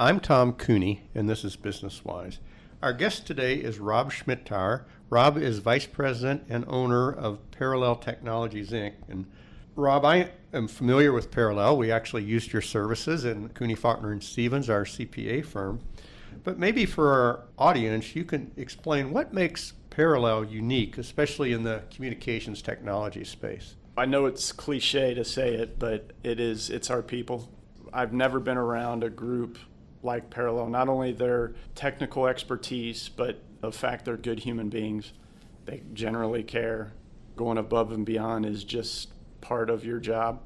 I'm Tom Cooney, and this is Business Wise. Our guest today is Rob Schmittauer. Rob is Vice President and owner of Parallel Technologies, Inc. And Rob, I am familiar with Parallel. We actually used your services in Cooney, Faulkner, and Stevens, our CPA firm. But maybe for our audience, you can explain what makes Parallel unique, especially in the communications technology space. I know it's cliche to say it, but it's our people. I've never been around a group like Parallel, not only their technical expertise, but the fact they're good human beings. They generally care. Going above and beyond is just part of your job.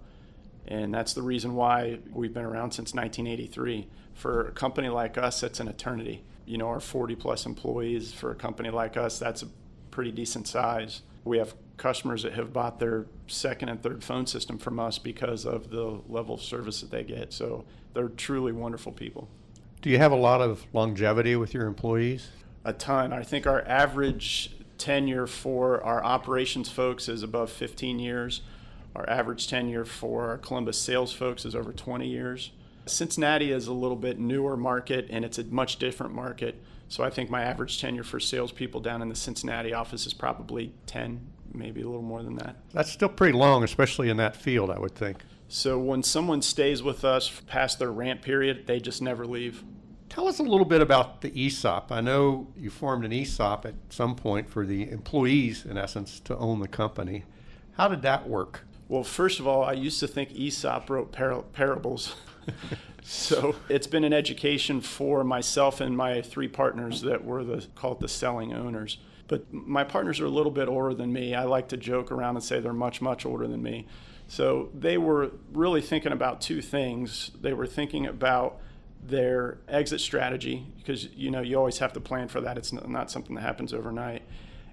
And that's the reason why we've been around since 1983. For a company like us, that's an eternity. You know, our 40 plus employees, for a company like us, that's a pretty decent size. We have customers that have bought their second and third phone system from us because of the level of service that they get. So they're truly wonderful people. Do you have a lot of longevity with your employees? A ton. I think our average tenure for our operations folks is above 15 years. Our average tenure for our Columbus sales folks is over 20 years. Cincinnati is a little bit newer market, and it's a much different market. So I think my average tenure for salespeople down in the Cincinnati office is probably 10, maybe a little more than that. That's still pretty long, especially in that field, I would think. So when someone stays with us past their ramp period, they just never leave. Tell us a little bit about the ESOP. I know you formed an ESOP at some point for the employees, in essence, to own the company. How did that work? Well, first of all, I used to think Aesop wrote parables. So it's been an education for myself and my three partners that were called the selling owners. But my partners are a little bit older than me. I like to joke around and say they're much, much older than me. So they were really thinking about two things. They were thinking about their exit strategy, because you always have to plan for that. It's not something that happens overnight.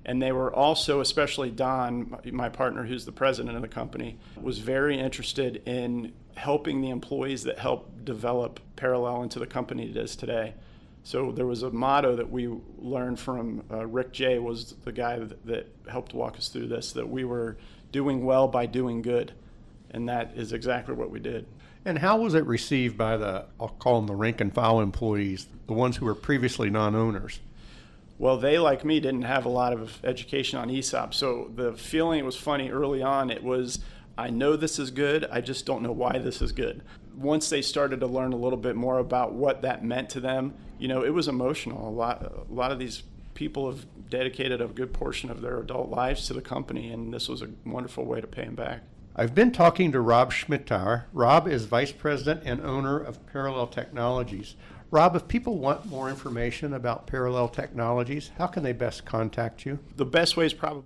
And they were also, especially Don, my partner who's the president of the company, was very interested in helping the employees that helped develop Parallel into the company it is today. So there was a motto that we learned from Rick J. was the guy that helped walk us through this, that we were doing well by doing good. And that is exactly what we did. And how was it received by I'll call them the rank and file employees, the ones who were previously non-owners? Well, they, like me, didn't have a lot of education on ESOP. So the feeling, it was funny early on, it was, I know this is good, I just don't know why this is good. Once they started to learn a little bit more about what that meant to them, it was emotional. A lot of these people have dedicated a good portion of their adult lives to the company, and this was a wonderful way to pay them back. I've been talking to Rob Schmittauer. Rob is Vice President and owner of Parallel Technologies. Rob, if people want more information about Parallel Technologies, how can they best contact you? The best way is probably